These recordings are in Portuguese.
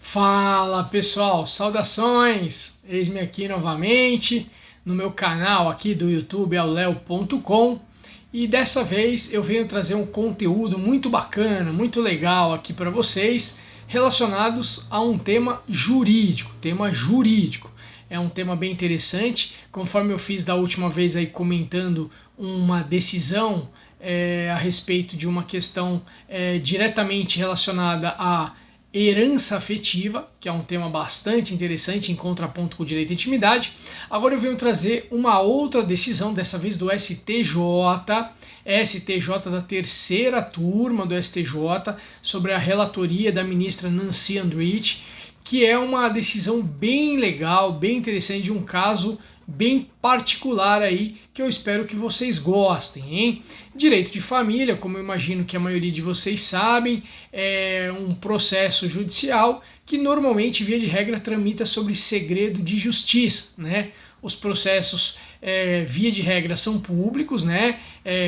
Fala pessoal, saudações! Eis-me aqui novamente no meu canal aqui do YouTube, auleo.com, e dessa vez eu venho trazer um conteúdo muito bacana, muito legal aqui para vocês, relacionados a um tema jurídico. É um tema bem interessante, conforme eu fiz da última vez aí comentando uma decisão a respeito de uma questão diretamente relacionada a herança afetiva, que é um tema bastante interessante em contraponto com o direito à intimidade. Agora eu venho trazer uma outra decisão, dessa vez do STJ da terceira turma do STJ, sobre a relatoria da ministra Nancy Andrich, que é uma decisão bem legal, bem interessante, de um caso bem particular aí, que eu espero que vocês gostem, hein? Direito de família, como eu imagino que a maioria de vocês sabem, é um processo judicial que normalmente, via de regra, tramita sobre segredo de justiça, né? Os processos, via de regra, são públicos, né?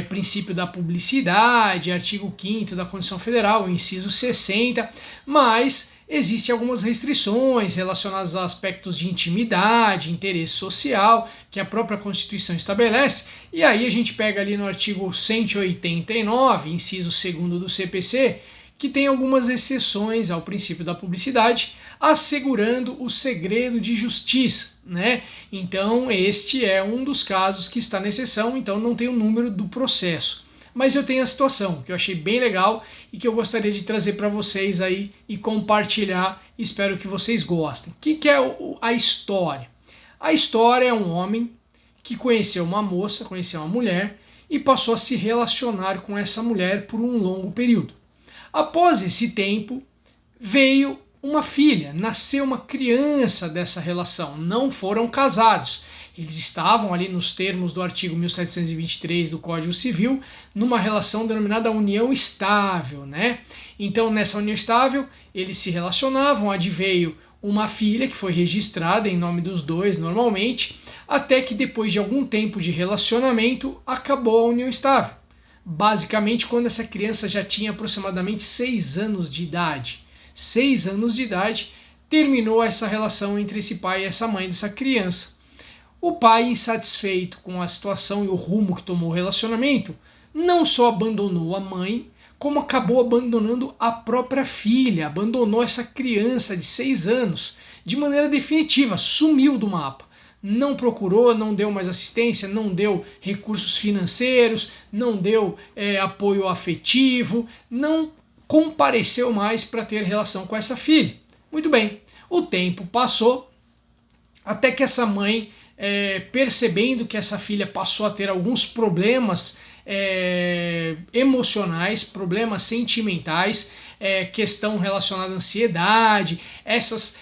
Princípio da publicidade, artigo 5º da Constituição Federal, inciso 60, mas existem algumas restrições relacionadas a aspectos de intimidade, interesse social, que a própria Constituição estabelece, e aí a gente pega ali no artigo 189, inciso 2º do CPC, que tem algumas exceções ao princípio da publicidade, assegurando o segredo de justiça, né? Então este é um dos casos que está na exceção, então não tem o número do processo. Mas eu tenho a situação que eu achei bem legal e que eu gostaria de trazer para vocês aí e compartilhar. Espero que vocês gostem. O que é a história? A história é um homem que conheceu uma moça, conheceu uma mulher e passou a se relacionar com essa mulher por um longo período. Após esse tempo, veio uma filha, nasceu uma criança dessa relação, não foram casados. Eles estavam ali nos termos do artigo 1723 do Código Civil, numa relação denominada união estável, né? Então, nessa união estável, eles se relacionavam, adveio uma filha que foi registrada em nome dos dois normalmente, até que depois de algum tempo de relacionamento, acabou a união estável. Basicamente, quando essa criança já tinha aproximadamente 6 anos de idade. 6 anos de idade, terminou essa relação entre esse pai e essa mãe dessa criança. O pai, insatisfeito com a situação e o rumo que tomou o relacionamento, não só abandonou a mãe, como acabou abandonando a própria filha, abandonou essa criança de 6 anos de maneira definitiva, sumiu do mapa. Não procurou, não deu mais assistência, não deu recursos financeiros, não deu apoio afetivo, não compareceu mais para ter relação com essa filha. Muito bem, o tempo passou até que essa mãe, percebendo que essa filha passou a ter alguns problemas emocionais, problemas sentimentais, questão relacionada à ansiedade, essas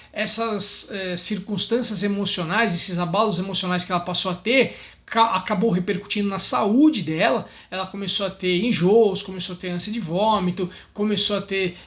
circunstâncias emocionais, esses abalos emocionais que ela passou a ter, acabou repercutindo na saúde dela. Ela começou a ter enjoos, começou a ter ânsia de vômito, começou a ter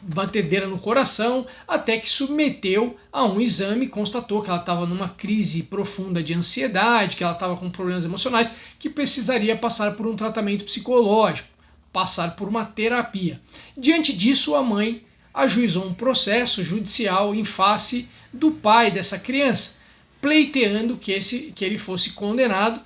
batedeira no coração, até que submeteu a um exame, constatou que ela estava numa crise profunda de ansiedade, que ela estava com problemas emocionais, que precisaria passar por um tratamento psicológico, passar por uma terapia. Diante disso, a mãe ajuizou um processo judicial em face do pai dessa criança, pleiteando que ele fosse condenado,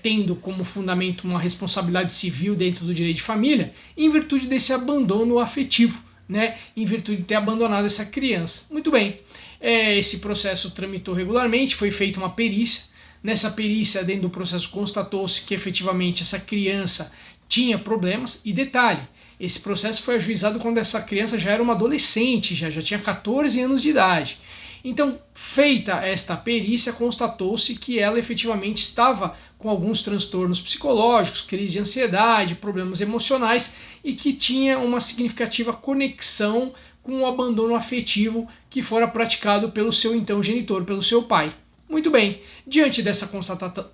tendo como fundamento uma responsabilidade civil dentro do direito de família, em virtude desse abandono afetivo, né? Em virtude de ter abandonado essa criança. Muito bem, esse processo tramitou regularmente, foi feita uma perícia. Nessa perícia, dentro do processo, constatou-se que efetivamente essa criança tinha problemas, e detalhe, esse processo foi ajuizado quando essa criança já era uma adolescente, já tinha 14 anos de idade. Então, feita esta perícia, constatou-se que ela efetivamente estava com alguns transtornos psicológicos, crise de ansiedade, problemas emocionais, e que tinha uma significativa conexão com o abandono afetivo que fora praticado pelo seu então genitor, pelo seu pai. Muito bem, diante dessa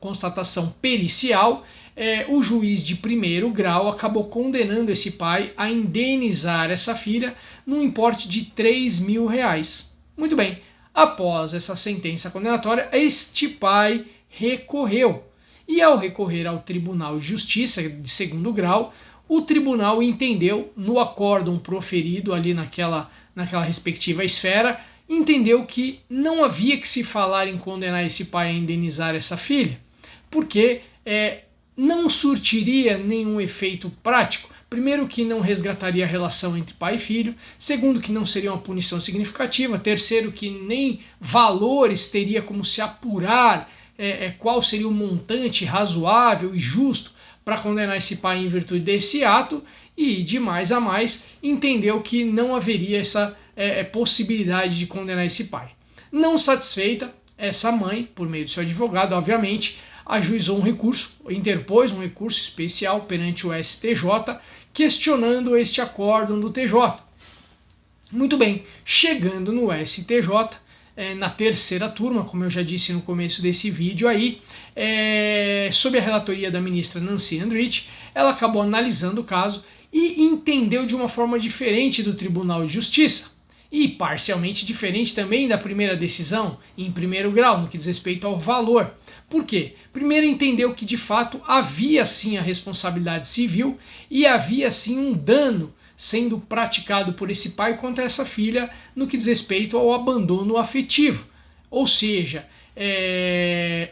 constatação pericial, o juiz de primeiro grau acabou condenando esse pai a indenizar essa filha num importe de R$3.000. Muito bem. Após essa sentença condenatória, este pai recorreu. E ao recorrer ao Tribunal de Justiça de segundo grau, o tribunal entendeu, no acórdão proferido ali naquela respectiva esfera, entendeu que não havia que se falar em condenar esse pai a indenizar essa filha, porque não surtiria nenhum efeito prático. Primeiro, que não resgataria a relação entre pai e filho. Segundo, que não seria uma punição significativa. Terceiro, que nem valores teria como se apurar qual seria o montante razoável e justo para condenar esse pai em virtude desse ato. E, de mais a mais, entendeu que não haveria essa possibilidade de condenar esse pai. Não satisfeita, essa mãe, por meio do seu advogado, obviamente, ajuizou um recurso, interpôs um recurso especial perante o STJ, questionando este acórdão do TJ. Muito bem, chegando no STJ, na terceira turma, como eu já disse no começo desse vídeo aí, sob a relatoria da ministra Nancy Andrich, ela acabou analisando o caso e entendeu de uma forma diferente do Tribunal de Justiça, e parcialmente diferente também da primeira decisão, em primeiro grau, no que diz respeito ao valor. Por quê? Primeiro, entendeu que de fato havia sim a responsabilidade civil e havia sim um dano sendo praticado por esse pai contra essa filha no que diz respeito ao abandono afetivo. Ou seja,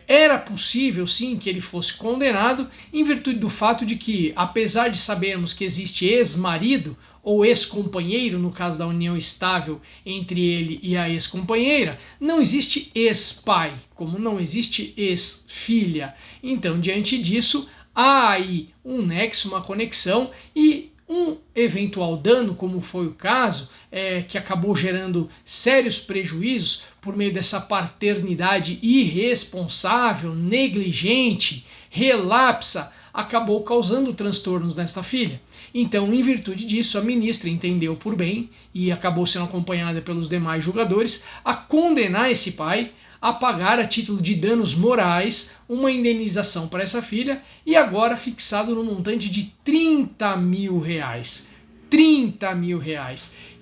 era possível sim que ele fosse condenado em virtude do fato de que, apesar de sabermos que existe ex-marido ou ex-companheiro, no caso da união estável entre ele e a ex-companheira, não existe ex-pai, como não existe ex-filha. Então, diante disso, há aí um nexo, uma conexão, e um eventual dano, como foi o caso, que acabou gerando sérios prejuízos por meio dessa paternidade irresponsável, negligente, relapsa, acabou causando transtornos nesta filha. Então, em virtude disso, a ministra entendeu por bem, e acabou sendo acompanhada pelos demais julgadores, a condenar esse pai a pagar a título de danos morais uma indenização para essa filha, e agora fixado no montante de R$30 mil. R$30 mil.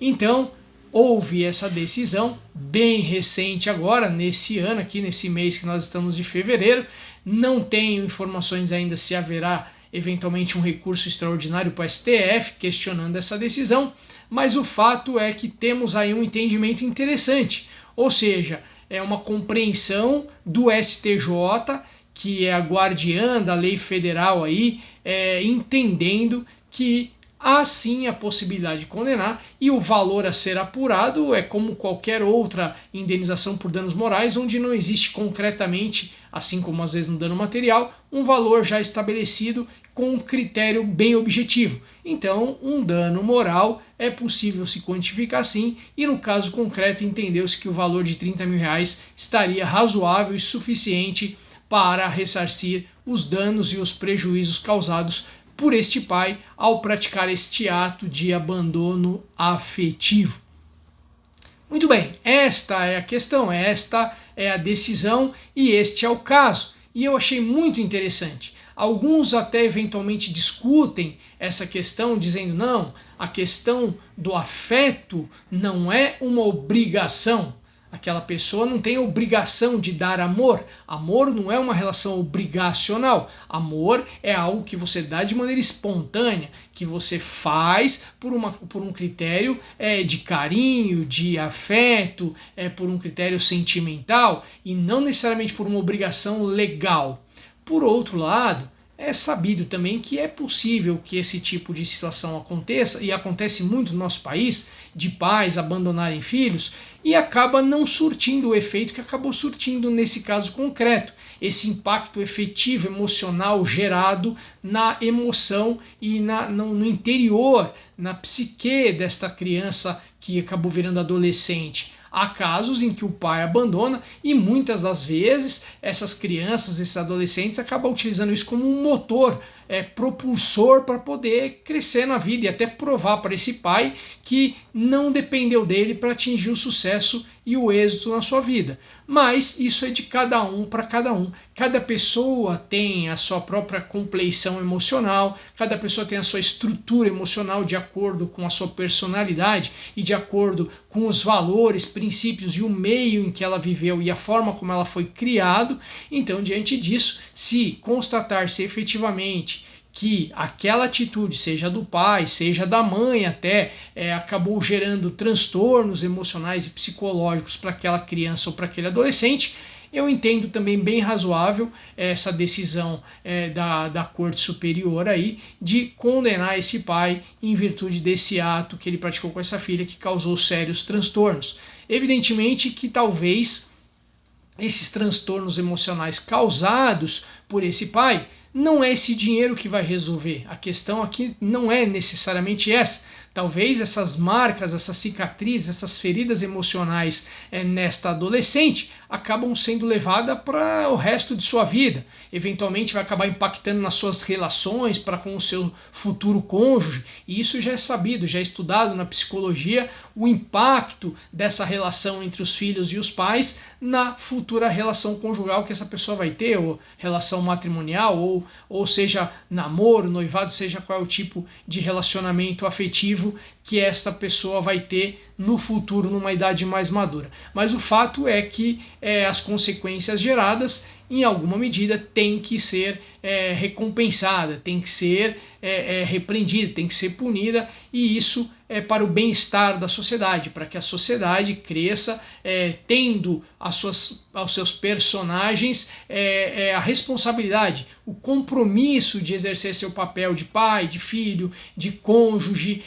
Então, houve essa decisão bem recente agora, nesse ano aqui, nesse mês que nós estamos de fevereiro. Não tenho informações ainda se haverá eventualmente um recurso extraordinário para o STF questionando essa decisão, mas o fato é que temos aí um entendimento interessante, ou seja, é uma compreensão do STJ, que é a guardiã da lei federal aí, entendendo que há sim a possibilidade de condenar, e o valor a ser apurado é como qualquer outra indenização por danos morais, onde não existe concretamente, assim como às vezes no dano material, um valor já estabelecido com um critério bem objetivo. Então, um dano moral é possível se quantificar sim, e no caso concreto entendeu-se que o valor de R$30 mil estaria razoável e suficiente para ressarcir os danos e os prejuízos causados por este pai ao praticar este ato de abandono afetivo. Muito bem, esta é a questão, esta é a decisão e este é o caso. E eu achei muito interessante. Alguns até eventualmente discutem essa questão, dizendo não, a questão do afeto não é uma obrigação. Aquela pessoa não tem obrigação de dar amor. Amor não é uma relação obrigacional. Amor é algo que você dá de maneira espontânea, que você faz por um critério de carinho, de afeto, por um critério sentimental, e não necessariamente por uma obrigação legal. Por outro lado, é sabido também que é possível que esse tipo de situação aconteça, e acontece muito no nosso país, de pais abandonarem filhos, e acaba não surtindo o efeito que acabou surtindo nesse caso concreto. Esse impacto efetivo, emocional, gerado na emoção e no interior, na psique desta criança que acabou virando adolescente. Há casos em que o pai abandona e muitas das vezes essas crianças, esses adolescentes acabam utilizando isso como um motor, propulsor para poder crescer na vida e até provar para esse pai que não dependeu dele para atingir o sucesso e o êxito na sua vida. Mas isso é de cada um para cada um. Cada pessoa tem a sua própria compleição emocional, cada pessoa tem a sua estrutura emocional de acordo com a sua personalidade e de acordo com os valores, princípios e o meio em que ela viveu e a forma como ela foi criada. Então, diante disso, se constatar-se efetivamente que aquela atitude, seja do pai, seja da mãe até, acabou gerando transtornos emocionais e psicológicos para aquela criança ou para aquele adolescente, eu entendo também bem razoável essa decisão da Corte Superior aí de condenar esse pai em virtude desse ato que ele praticou com essa filha que causou sérios transtornos. Evidentemente que talvez esses transtornos emocionais causados por esse pai não é esse dinheiro que vai resolver. A questão aqui não é necessariamente essa. Talvez essas marcas, essas cicatrizes, essas feridas emocionais nesta adolescente acabam sendo levadas para o resto de sua vida. Eventualmente vai acabar impactando nas suas relações para com o seu futuro cônjuge. E isso já é sabido, já é estudado na psicologia, o impacto dessa relação entre os filhos e os pais na futura relação conjugal que essa pessoa vai ter, ou relação matrimonial, ou seja, namoro, noivado, seja qual é o tipo de relacionamento afetivo que esta pessoa vai ter no futuro, numa idade mais madura. Mas o fato é que as consequências geradas, em alguma medida, têm que ser recompensada, tem que ser repreendida, tem que ser punida, e isso é para o bem-estar da sociedade, para que a sociedade cresça tendo aos seus personagens a responsabilidade, o compromisso de exercer seu papel de pai, de filho, de cônjuge,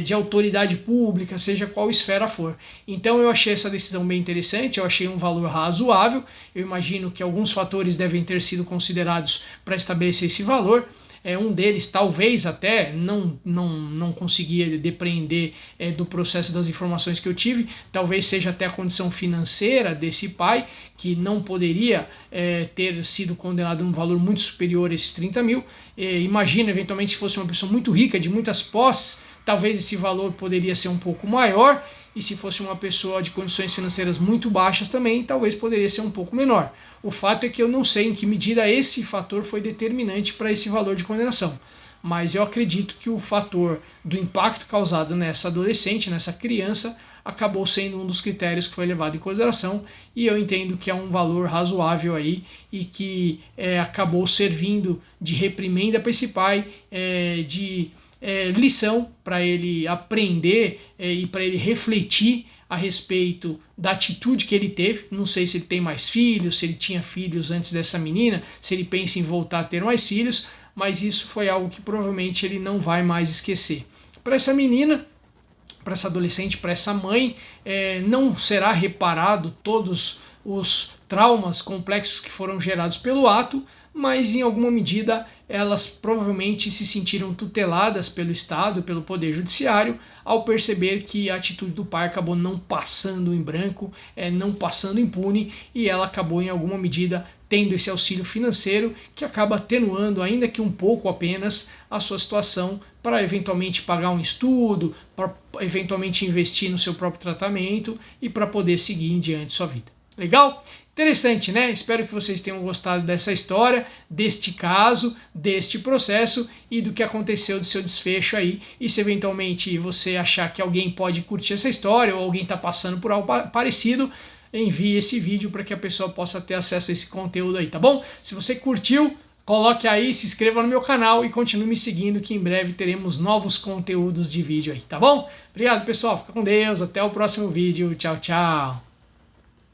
de autoridade pública, seja qual esfera for. Então eu achei essa decisão bem interessante, eu achei um valor razoável, eu imagino que alguns fatores devem ter sido considerados para estabelecer esse valor. Um deles talvez até não conseguia depreender do processo das informações que eu tive, talvez seja até a condição financeira desse pai, que não poderia ter sido condenado a um valor muito superior a esses 30 mil. Imagina eventualmente se fosse uma pessoa muito rica, de muitas posses, talvez esse valor poderia ser um pouco maior, e se fosse uma pessoa de condições financeiras muito baixas também, talvez poderia ser um pouco menor. O fato é que eu não sei em que medida esse fator foi determinante para esse valor de condenação, mas eu acredito que o fator do impacto causado nessa adolescente, nessa criança, acabou sendo um dos critérios que foi levado em consideração, e eu entendo que é um valor razoável aí e que acabou servindo de reprimenda para esse pai, de lição para ele aprender e para ele refletir a respeito da atitude que ele teve. Não sei se ele tem mais filhos, se ele tinha filhos antes dessa menina, se ele pensa em voltar a ter mais filhos, mas isso foi algo que provavelmente ele não vai mais esquecer. Para essa menina, para essa adolescente, para essa mãe, não será reparado todos os traumas complexos que foram gerados pelo ato, mas em alguma medida elas provavelmente se sentiram tuteladas pelo Estado, pelo Poder Judiciário, ao perceber que a atitude do pai acabou não passando em branco, não passando impune, e ela acabou em alguma medida tendo esse auxílio financeiro que acaba atenuando, ainda que um pouco apenas, a sua situação para eventualmente pagar um estudo, para eventualmente investir no seu próprio tratamento e para poder seguir em diante sua vida. Legal? Interessante, né? Espero que vocês tenham gostado dessa história, deste caso, deste processo e do que aconteceu do seu desfecho aí. E se eventualmente você achar que alguém pode curtir essa história ou alguém está passando por algo parecido, envie esse vídeo para que a pessoa possa ter acesso a esse conteúdo aí, tá bom? Se você curtiu, coloque aí, se inscreva no meu canal e continue me seguindo, que em breve teremos novos conteúdos de vídeo aí, tá bom? Obrigado, pessoal. Fica com Deus. Até o próximo vídeo. Tchau, tchau.